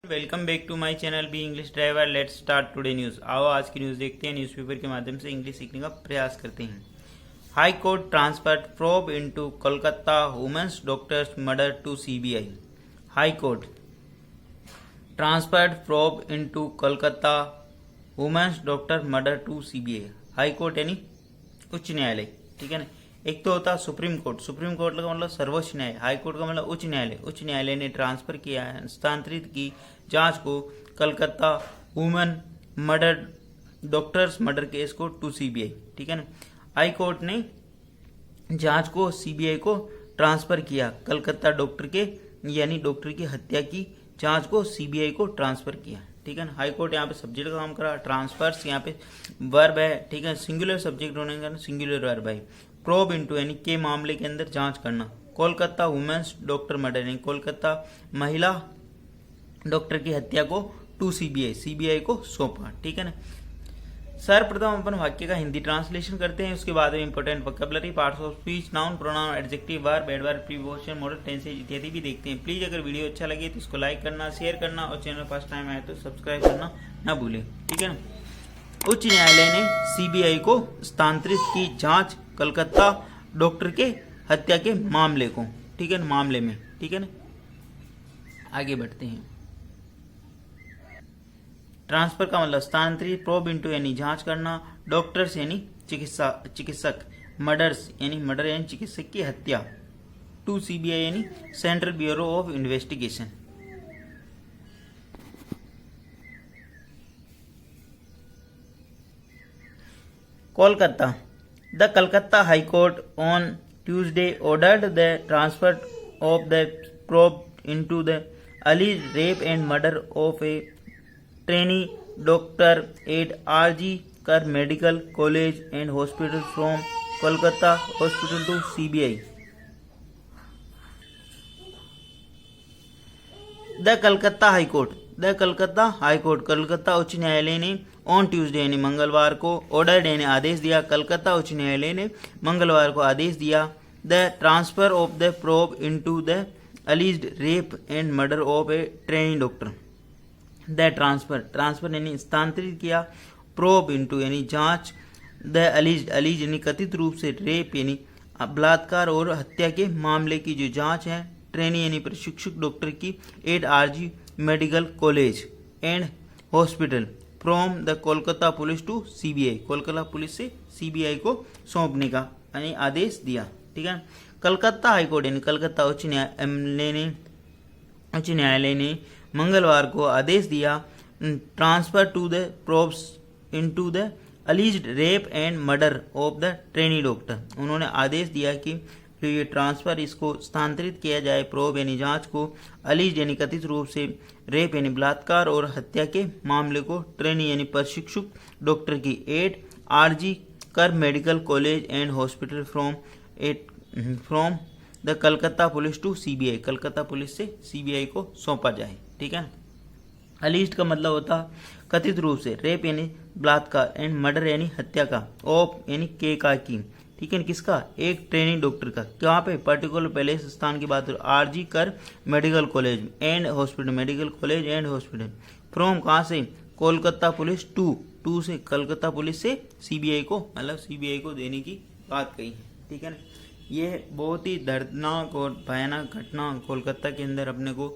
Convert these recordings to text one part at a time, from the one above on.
Welcome back to my channel B English driver. Let's start today news. आओ आज की news देखते हैं। न्यूज़पेपर के माध्यम से इंग्लिश सीखने का प्रयास करते हैं। High court transferred probe into Kolkata women's doctors murder to CBI. High court transferred probe into Kolkata women's doctor murder to CBI. High court यानी उच्च न्यायालय, ठीक है ना। एक तो होता सुप्रीम कोर्ट, सुप्रीम कोर्ट का मतलब सर्वोच्च न्यायालय, हाई कोर्ट का मतलब उच्च न्यायालय। उच्च न्यायालय ने ट्रांसफर किया है, हस्तांतरित की जांच को Calcutta women murder doctors murder case को टू सीबीआई, ठीक है ना। हाई कोर्ट ने जांच को सीबीआई को ट्रांसफर किया, कलकत्ता डॉक्टर के यानी डॉक्टर की हत्या की जांच को सीबीआई को ट्रांसफर किया, ठीक है ना। हाई कोर्ट यहाँ पे सब्जेक्ट का काम करा, ट्रांसफर्स यहाँ पे वर्ब है, ठीक है। सिंगुलर सब्जेक्ट होने का सिंगुलर वर्ब है। प्रोब इनटू यानी के मामले के अंदर जांच करना। कोलकाता वुमेन्स डॉक्टर मर्डर यानी कोलकाता महिला डॉक्टर की हत्या को टू सीबीआई, सीबीआई को सौंपा, ठीक है ना। सर्वप्रथम अपन वाक्य का हिंदी ट्रांसलेशन करते हैं, उसके बाद में important vocabulary, parts of speech, noun, pronoun, adjective, verb, adverb, preposition, model tenses इत्यादि भी देखते हैं। प्लीज अगर वीडियो अच्छा लगे तो इसको लाइक करना, शेयर करना और चैनल फर्स्ट टाइम आए तो सब्सक्राइब करना ना भूलें, ठीक है ना। उच्च न्यायालय ने सीबीआई को स्थानांतरित की जांच कलकत्ता डॉक्टर के हत्या के मामले को, ठीक है ना, मामले में, ठीक है ना। आगे बढ़ते हैं। ट्रांसफर का मतलब स्थानांतरित, प्रोब इनटू यानी जांच करना, डॉक्टर्स यानी चिकित्सक, मर्डर्स यानी मर्डर यानी चिकित्सक की हत्या, टू सीबीआई यानी central bureau of investigation. Kolkata. The Calcutta High Court on Tuesday ordered the transfer of the probe into the alleged rape and murder of a trainee doctor at R.G. Kar Medical College and Hospital from Kolkata Hospital to CBI. The Calcutta high court, the Calcutta high court Calcutta उच्च न्यायालय ने on Tuesday यानी मंगलवार को order यानी आदेश दिया, कलकत्ता उच्च न्यायालय ने मंगलवार को आदेश दिया the transfer of the probe into the alleged rape and murder of a training doctor. The transfer यानी स्थानांतरित किया, प्रोब इनटू यानी जांच, द अलीज यानी कथित रूप से, रेप यानी बलात्कार और हत्या के मामले की जो जांच है, ट्रेनी यानी प्रशिक्षक डॉक्टर की, at RG medical college and hospital from the Kolkata police to CBI, Kolkata police से सीबीआई को सौंपने का यानी आदेश दिया, ठीक है। कलकत्ता हाईकोर्ट यानी कलकत्ता उच्च न्यायालय ने मंगलवार को आदेश दिया transfer to the probes into the alleged rape and murder of the trainee doctor. उन्होंने आदेश दिया कि ये ट्रांसफर इसको स्थानांतरित किया जाए, प्रोब यानी जांच को, अलीज यानी कथित रूप से, रेप यानी बलात्कार और हत्या के मामले को, ट्रेनी यानी प्रशिक्षक डॉक्टर की, at RG Kar medical college and hospital from the Calcutta police to CBI, Calcutta police से सीबीआई को सौंपा जाए, ठीक है। अलीज का मतलब होता कथित रूप से, रेप यानी बलात्कार एंड मर्डर यानी हत्या का, ऑफ यानी के का की, ठीक है। किसका? एक ट्रेनिंग डॉक्टर का। कहाँ पे? पर्टिकुलर पहले स्थान की बात हो, RG Kar medical college and hospital, medical college and hospital, from कहाँ से? कोलकाता पुलिस टू से, कलकत्ता पुलिस से सीबीआई को, मतलब सीबीआई को देने की बात कही है, ठीक है ना। यह बहुत ही दर्दनाक और भयानक घटना कोलकाता के अंदर अपने को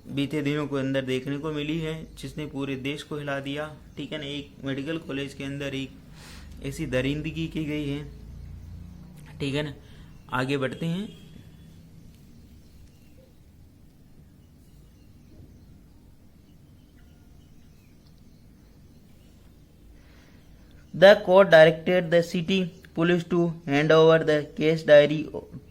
बीते दिनों के अंदर देखने को मिली है, जिसने पूरे देश को हिला दिया, ठीक है ना। एक मेडिकल कॉलेज के अंदर एक ऐसी दरिंदगी की गई है, ठीक है ना। आगे बढ़ते हैं। The court directed the city police to hand over the case diary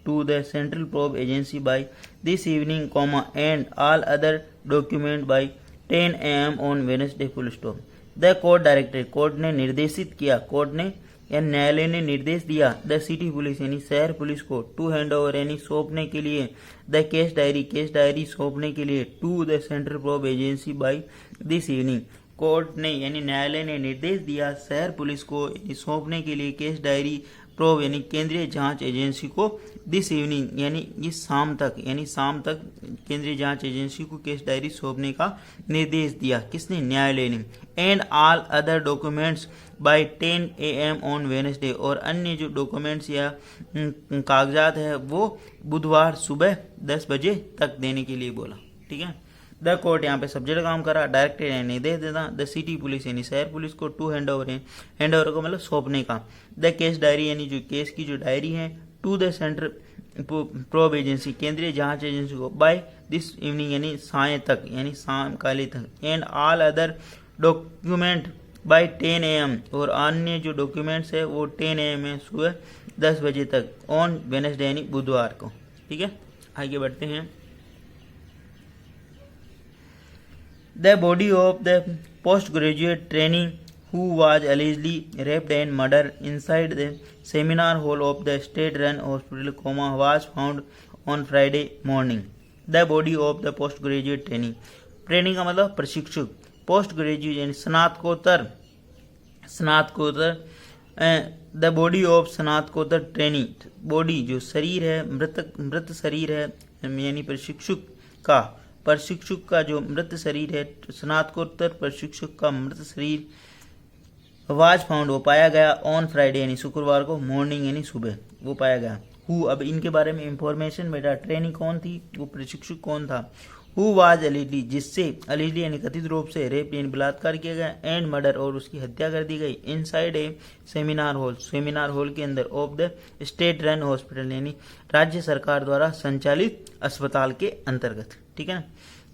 to the central probe agency by this evening, and all other document by 10 AM on Wednesday, full stop. The court directed, court ने निर्देशित किया, court ने या न्यायालय ने निर्देश दिया the city police यानी शहर पुलिस को, टू हैंड ओवर यानी सौंपने के लिए, द केस डायरी सौंपने के लिए, to the central probe agency by this evening. Court ने यानी न्यायालय ने निर्देश दिया शहर पुलिस को सौंपने के लिए केस डायरी प्रोब यानी केंद्रीय जांच एजेंसी को दिस इवनिंग यानी इस शाम तक केंद्रीय जांच एजेंसी को केस डायरी सौंपने का निर्देश दिया। किसने? न्यायालय ने। And all other documents by 10 AM on Wednesday, और अन्य जो डॉक्यूमेंट्स या कागजात है वो बुधवार सुबह 10 बजे तक देने के लिए बोला। ठीक है। द कोर्ट यहाँ पे सब्जेक्ट काम करा, डायरेक्टर यानी निर्देश देता, द सिटी पुलिस यानी शहर पुलिस को टू हैंड ओवर है, हैंड ओवर को मतलब सौंपने का, द केस डायरी यानी जो केस की जो डायरी है, to the central probe agency केंद्रीय जांच एजेंसी को बाय दिस इवनिंग यानी साय तक यानी शाम काले तक, and all other document by 10 AM, और अन्य जो डॉक्यूमेंट्स है वो 10 AM है सुबह 10 बजे तक ऑन वेडनेसडे यानी बुधवार को। ठीक है, आगे बढ़ते हैं। The body of the postgraduate trainee who was allegedly raped and murdered inside the seminar hall of the state-run hospital, was found on Friday morning. The body of the postgraduate trainee, training का मतलब प्रशिक्षक, post graduate यानी स्नातकोत्तर, the body of स्नातकोत्तर trainee, body जो शरीर है, मृत शरीर है यानी प्रशिक्षक का जो मृत शरीर है, स्नातकोत्तर प्रशिक्षक का मृत शरीर वाज फाउंड वो पाया गया ऑन फ्राइडे यानी शुक्रवार को, मॉर्निंग यानी सुबह वो पाया गया। हु, अब इनके बारे में इंफॉर्मेशन बेटा, ट्रेनिंग कौन थी, वो प्रशिक्षक कौन था। हु वाज अलीडली, जिससे अलीडली यानी कथित रूप से रेप यानी बलात्कार किया गया, एंड मर्डर और उसकी हत्या कर दी गई, इनसाइड ए सेमिनार हॉल के अंदर, of the state run hospital यानी राज्य सरकार द्वारा संचालित अस्पताल के अंतर्गत। ठीक है ना।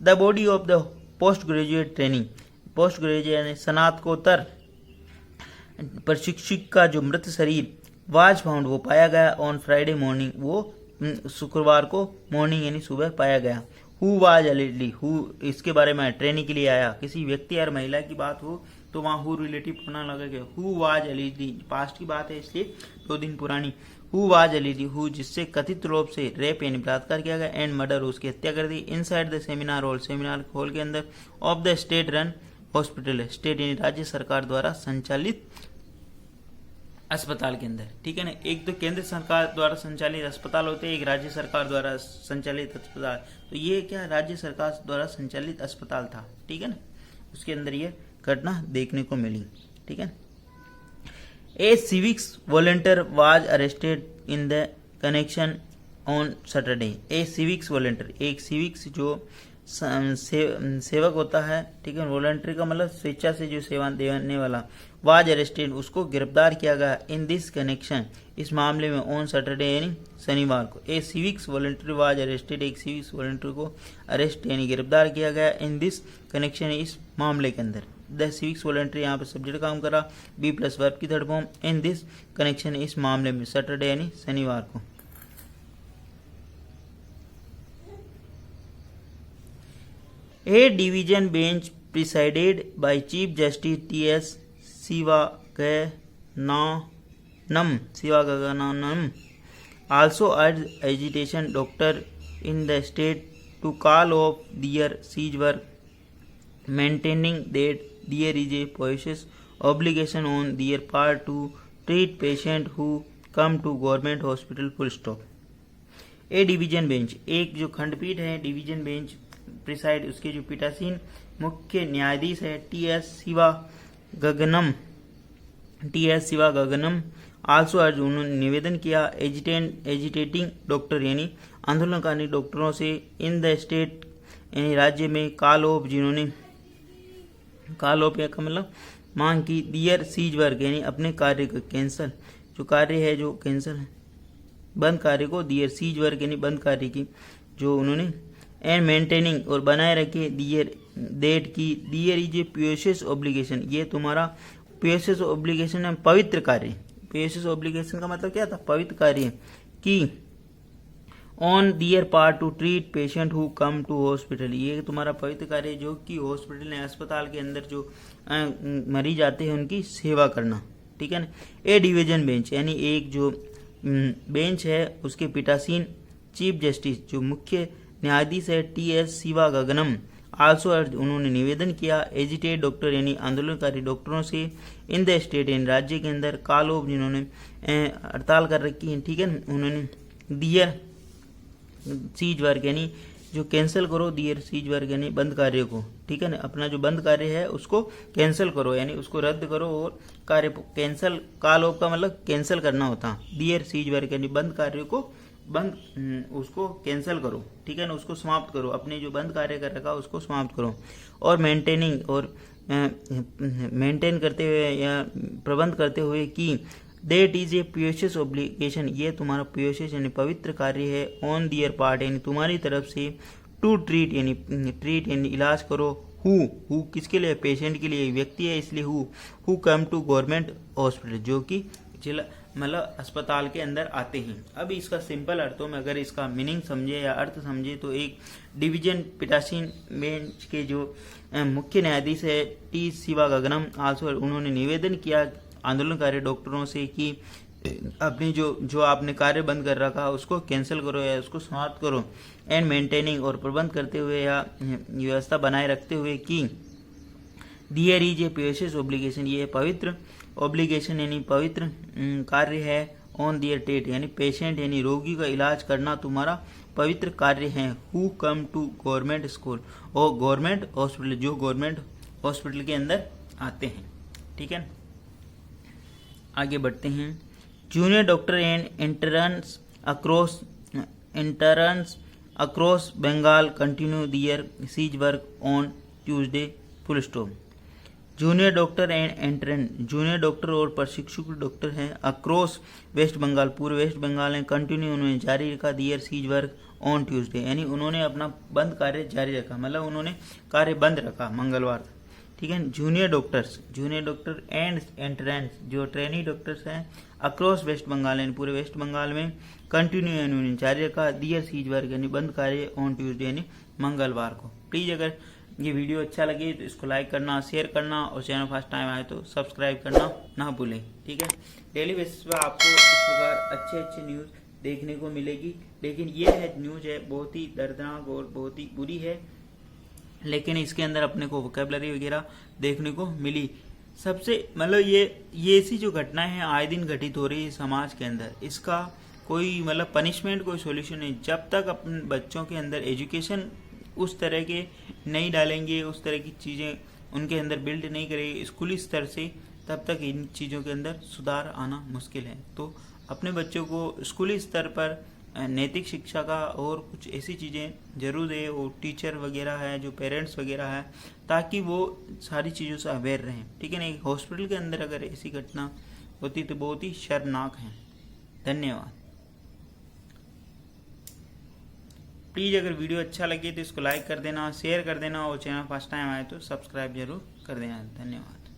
The body of the post graduate training, post graduate यानी स्नातकोत्तर प्रशिक्षक का जो मृत शरीर वाज फाउंड वो पाया गया ऑन फ्राइडे मॉर्निंग, वो शुक्रवार को मॉर्निंग यानी सुबह पाया गया। हु वाज अलीडली, हु इसके बारे में ट्रेनिंग के लिए आया, किसी व्यक्ति और महिला की बात हो तो वहाँ हु रिलेटिव प्रोनाउन लगेगा। हु वाज अलीडली पास्ट की बात है इसलिए 2 दिन पुरानी। हु वाज अलीडली, हु जिससे कथित रूप से रेप यानी बलात्कार किया गया, एंड मर्डर उसकी हत्या कर दी, इनसाइड द सेमिनार हॉल के अंदर, of the state run hospital, state यानी राज्य सरकार द्वारा संचालित अस्पताल के अंदर। ठीक है ना। एक तो केंद्र सरकार द्वारा संचालित अस्पताल होते हैं, एक राज्य सरकार द्वारा संचालित अस्पताल, तो ये क्या राज्य सरकार द्वारा संचालित अस्पताल था। ठीक है ना, उसके अंदर ये घटना देखने को मिली। ठीक है। A civics volunteer was arrested in the connection on Saturday. A civics volunteer, एक सिविक्स जो सेवक होता है, ठीक है, वॉलंटियर का मतलब स्वेच्छा से जो सेवा देने वाला, वाज अरेस्टेड उसको गिरफ्तार किया गया, इन दिस कनेक्शन इस मामले में, ऑन सैटरडे यानी शनिवार को। ए सिविक्स वॉलंटियर वाज अरेस्टेड, एक सिविक्स वॉलंटियर को अरेस्ट यानी गिरफ्तार किया गया, इन दिस कनेक्शन इस मामले के अंदर। द सिविक्स वॉलंटियर यहाँ पे सब्जेक्ट काम करा, बी प्लस वर्ब की third form, in this connection इस मामले में, सैटरडे यानी शनिवार को। A division bench presided by Chief Justice T.S. Sivagagananam also urged agitation doctor in the state to call off their siege work, maintaining that there is a precious obligation on their part to treat patients who come to government hospital full stop. A division bench, एक जो खंडपीठ है division bench, preside उसके जो पीठासीन मुख्य न्यायाधीश है टी.एस. शिवागगनम आल्सो अर्ज, उन्होंने निवेदन किया, एजिटेटिंग डॉक्टर यानी आंदोलनकारी डॉक्टरों से, इन द स्टेट यानी राज्य में, कॉल ऑफ जिन्होंने कॉल ऑफ का मतलब मांग की, दियर सीज वर्क यानी अपने कार्य को कैंसल, जो कार्य है जो कैंसल है बंद कार्य को, दियर सीज वर्क यानी बंद कार्य की जो उन्होंने, एंड मेंटेनिंग और बनाए रखे, दियर डेट की, दियर इज ए प्योशियस ऑब्लिगेशन, ये तुम्हारा प्योशियस ऑब्लिगेशन है, पवित्र कार्य। प्योशियस ऑब्लिगेशन का मतलब क्या था, पवित्र कार्य, कि on their part to treat patient who come to hospital, ये तुम्हारा पवित्र कार्य जो कि हॉस्पिटल या अस्पताल के अंदर जो मरीज आते हैं उनकी सेवा करना। ठीक है ना। ए डिवीजन बेंच यानी एक जो बेंच है उसके पीठासीन चीफ जस्टिस जो मुख्य न्यायाधीश है टी.एस. शिवागगनम आल्सो उन्होंने निवेदन किया एजिटेड डॉक्टर यानी आंदोलनकारी डॉक्टरों से इन द स्टेट यानी राज्य के अंदर कॉल ऑफ जिन्होंने हड़ताल कर रखी है, ठीक है, उन्होंने दियर सीज वर्क यानी जो कैंसिल करो, दियर सीज वर्क यानी बंद कार्य को, ठीक है ना, अपना जो बंद कार्य है उसको कैंसिल करो यानी उसको रद्द करो और कार्य कैंसिल, कॉल ऑफ का मतलब कैंसिल करना होता, दियर सीज वर्क यानी बंद कार्य को बंद उसको कैंसिल करो, ठीक है ना, उसको समाप्त करो, अपने जो बंद कार्य कर रखा उसको समाप्त करो। और मेंटेनिंग और मेंटेन करते हुए या प्रबंध करते हुए कि देट इज ए पियोशियस ऑब्लिगेशन, ये तुम्हारा पियोशियस यानी पवित्र कार्य है, ऑन दियर पार्ट यानी तुम्हारी तरफ से, टू ट्रीट यानी इलाज करो, हु किसके लिए, पेशेंट के लिए, व्यक्ति है इसलिए who come to government hospital, जो कि जिला मतलब अस्पताल के अंदर आते हैं। अब इसका सिंपल अर्थों में अगर इसका मीनिंग समझे या अर्थ समझे तो एक डिवीजन पिटासीन बेंच के जो मुख्य न्यायाधीश है टी शिवागगनम आल्सो उन्होंने निवेदन किया आंदोलनकारी डॉक्टरों से कि अपनी जो आपने कार्य बंद कर रखा उसको कैंसिल करो या उसको समाप्त करो, एंड मेंटेनिंग और प्रबंध करते हुए या व्यवस्था बनाए रखते हुए कि दियर इज ए पियोशियस ऑब्लिगेशन, ये पवित्र ऑब्लिगेशन यानी पवित्र कार्य है, ऑन दियर टेट यानी पेशेंट यानी रोगी का इलाज करना तुम्हारा पवित्र कार्य है, who come to government school और गवर्नमेंट हॉस्पिटल, जो गवर्नमेंट हॉस्पिटल के अंदर आते हैं, ठीक है। आगे बढ़ते हैं। Junior doctor and interns across Bengal continue their cease work on Tuesday, full stop. Junior doctor and intern, junior doctor और प्रशिक्षु डॉक्टर हैं अक्रॉस वेस्ट बंगाल, पूरे वेस्ट बंगाल में कंटिन्यू उन्होंने जारी रखा दियर सीज वर्क ऑन ट्यूसडे यानी उन्होंने अपना बंद कार्य जारी रखा, मतलब उन्होंने कार्य बंद रखा मंगलवार, ठीक है। जूनियर डॉक्टर एंड इंटर्न्स जो ट्रेनी डॉक्टर्स हैं अक्रॉस वेस्ट बंगाल यानी पूरे वेस्ट बंगाल में कंटिन्यू उन्होंने जारी रखा दियर सीज वर्क यानी बंद कार्य ऑन ट्यूसडे यानी मंगलवार को। प्लीज अगर ये वीडियो अच्छा लगे तो इसको लाइक करना, शेयर करना और चैनल फर्स्ट टाइम आए तो सब्सक्राइब करना ना भूलें, ठीक है। डेली बेसिस पर आपको इस प्रकार अच्छे न्यूज़ देखने को मिलेगी, लेकिन ये है न्यूज़ है बहुत ही दर्दनाक और बहुत ही बुरी है, लेकिन इसके अंदर अपने को वोकैबुलरी वगैरह देखने को मिली। सबसे मतलब ये ऐसी जो घटनाएं हैं आए दिन घटित हो रही है समाज के अंदर, इसका कोई मतलब पनिशमेंट कोई सॉल्यूशन नहीं। जब तक अपने बच्चों के अंदर एजुकेशन उस तरह के नहीं डालेंगे, उस तरह की चीज़ें उनके अंदर बिल्ड नहीं करेंगे स्कूली स्तर से, तब तक इन चीज़ों के अंदर सुधार आना मुश्किल है। तो अपने बच्चों को स्कूली स्तर पर नैतिक शिक्षा का और कुछ ऐसी चीज़ें जरूर है, वो टीचर वगैरह है, जो पेरेंट्स वगैरह है, ताकि वो सारी चीज़ों से अवेयर रहें, ठीक है ना। एक हॉस्पिटल के अंदर अगर ऐसी घटना होती तो बहुत ही शर्मनाक है। धन्यवाद। प्लीज़ अगर वीडियो अच्छा लगे तो इसको लाइक कर देना, शेयर कर देना और चैनल फर्स्ट टाइम आए तो सब्सक्राइब जरूर कर देना। धन्यवाद।